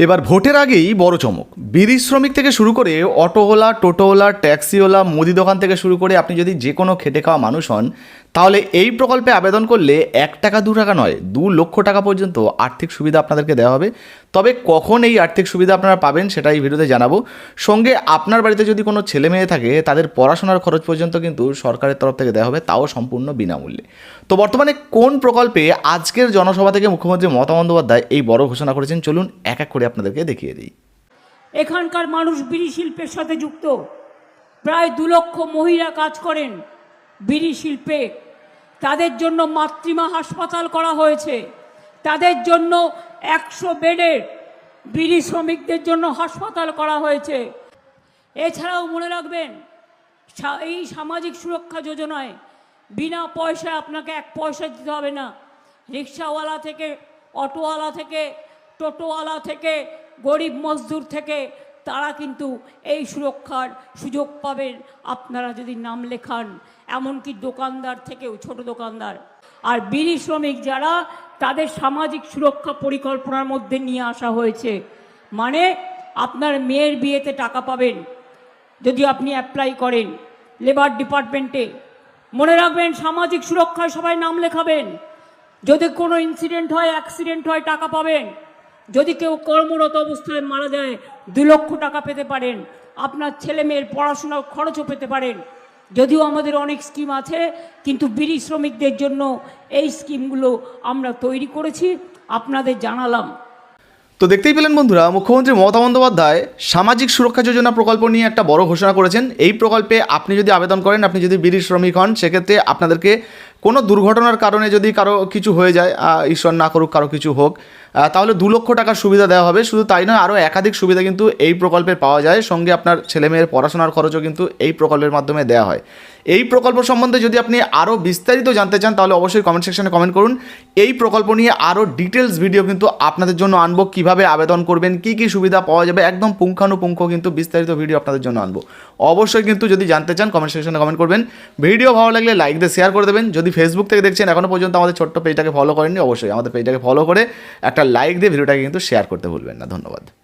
এবার ভোটের আগেই বড় চমক। বিড়ি শ্রমিক থেকে শুরু করে অটোওয়ালা, টোটোওয়ালা, ট্যাক্সিওয়ালা, মুদি দোকান থেকে শুরু করে আপনি যদি যে কোনো খেটে খাওয়া মানুষ হন, তাহলে এই প্রকল্পে আবেদন করলে 1 টাকা 2 টাকা নয়, 2 লক্ষ টাকা পর্যন্ত আর্থিক সুবিধা আপনাদেরকে দেওয়া হবে। তবে কখন এই আর্থিক সুবিধা আপনারা পাবেন সেটা এই ভিডিওতে জানাবো। সঙ্গে আপনার বাড়িতে যদি কোনো ছেলে মেয়ে থাকে তাদের পড়াশোনার খরচ পর্যন্ত কিন্তু সরকারের তরফ থেকে দেওয়া হবে, তাও সম্পূর্ণ বিনামূল্যে। তো বর্তমানে কোন প্রকল্পে আজকের জনসভা থেকে মুখ্যমন্ত্রী মমতা বন্দ্যোপাধ্যায় এই বড় ঘোষণা করেছেন, চলুন এক এক করে আপনাদেরকে দেখিয়ে দিই। এখানকার মানুষ বিড়ি শিল্পের সাথে যুক্ত। প্রায় 2 লক্ষ মহিলা কাজ করেন বিড়ি শিল্পে। তাদের জন্য মাতৃমা হাসপাতাল করা হয়েছে, তাদের জন্য 100 বেডের বিড়ি শ্রমিকদের জন্য হাসপাতাল করা হয়েছে। এছাড়াও মনে রাখবেন, এই সামাজিক সুরক্ষা যোজনায় বিনা পয়সায় আপনাকে 1 পয়সা দিতে হবে না। রিক্সাওয়ালা থেকে, অটোওয়ালা থেকে, টোটোওয়ালা থেকে, গরিব মজদুর থেকে তারা কিন্তু এই সুরক্ষার সুযোগ পাবেন আপনারা যদি নাম লেখান। এমনকি দোকানদার থেকেও, ছোট দোকানদার। আর বিড়ি শ্রমিক যারা, তাদের সামাজিক সুরক্ষা পরিকল্পনার মধ্যে নিয়ে আসা হয়েছে। মানে আপনার মেয়ের বিয়েতে টাকা পাবেন যদি আপনি অ্যাপ্লাই করেন লেবার ডিপার্টমেন্টে। মনে রাখবেন, সামাজিক সুরক্ষায় সবাই নাম লেখাবেন। যদি কোনো ইনসিডেন্ট হয়, অ্যাক্সিডেন্ট হয়, টাকা পাবেন। যদি কেউ কর্মরত অবস্থায় মারা যায় 2 লক্ষ টাকা পেতে পারেন। আপনার ছেলে মেয়ের পড়াশোনার খরচও পেতে পারেন। যদিও আমাদের অনেক স্কিম আছে, কিন্তু বিড়ি শ্রমিকদের জন্য এই স্কিমগুলো আমরা তৈরি করেছি, আপনাদের জানালাম। তো দেখতেই পেলেন বন্ধুরা, মুখ্যমন্ত্রী মমতা বন্দ্যোপাধ্যায় সামাজিক সুরক্ষা যোজনা প্রকল্প নিয়ে একটা বড় ঘোষণা করেছেন। এই প্রকল্পে আপনি যদি আবেদন করেন, আপনি যদি বিড়ি শ্রমিক হন, সেক্ষেত্রে আপনাদেরকে কোনো দুর্ঘটনার কারণে যদি কারো কিছু হয়ে যায়, ঈশ্বর না করুক কারো কিছু হোক, তাহলে 2 লক্ষ টাকার সুবিধা দেওয়া হবে। শুধু তাই নয়, আরও একাধিক সুবিধা কিন্তু এই প্রকল্পে পাওয়া যায়। সঙ্গে আপনার ছেলেমেয়ের পড়াশোনার খরচও কিন্তু এই প্রকল্পের মাধ্যমে দেওয়া হয়। এই প্রকল্প সম্বন্ধে যদি আপনি আরও বিস্তারিত জানতে চান, তাহলে অবশ্যই কমেন্ট সেকশনে কমেন্ট করুন। এই প্রকল্প নিয়ে আরও ডিটেলস ভিডিও কিন্তু আপনাদের জন্য আনবো। কীভাবে আবেদন করবেন, কী কী সুবিধা পাওয়া যাবে, একদম পুঙ্খানুপুঙ্খ কিন্তু বিস্তারিত ভিডিও আপনাদের জন্য আনবো। অবশ্যই কিন্তু যদি জানতে চান কমেন্ট সেকশনে কমেন্ট করবেন। ভিডিও ভালো লাগলে লাইক দিয়ে শেয়ার করে দেবেন। যদি ফেসবুক থেকে দেখছেন, এখনও পর্যন্ত আমাদের ছোট্ট পেজটাকে ফলো করেননি, অবশ্যই আমাদের পেজটাকে ফলো করে একটা লাইক দিয়ে ভিডিওটাকে কিন্তু শেয়ার করতে ভুলবেন না। ধন্যবাদ।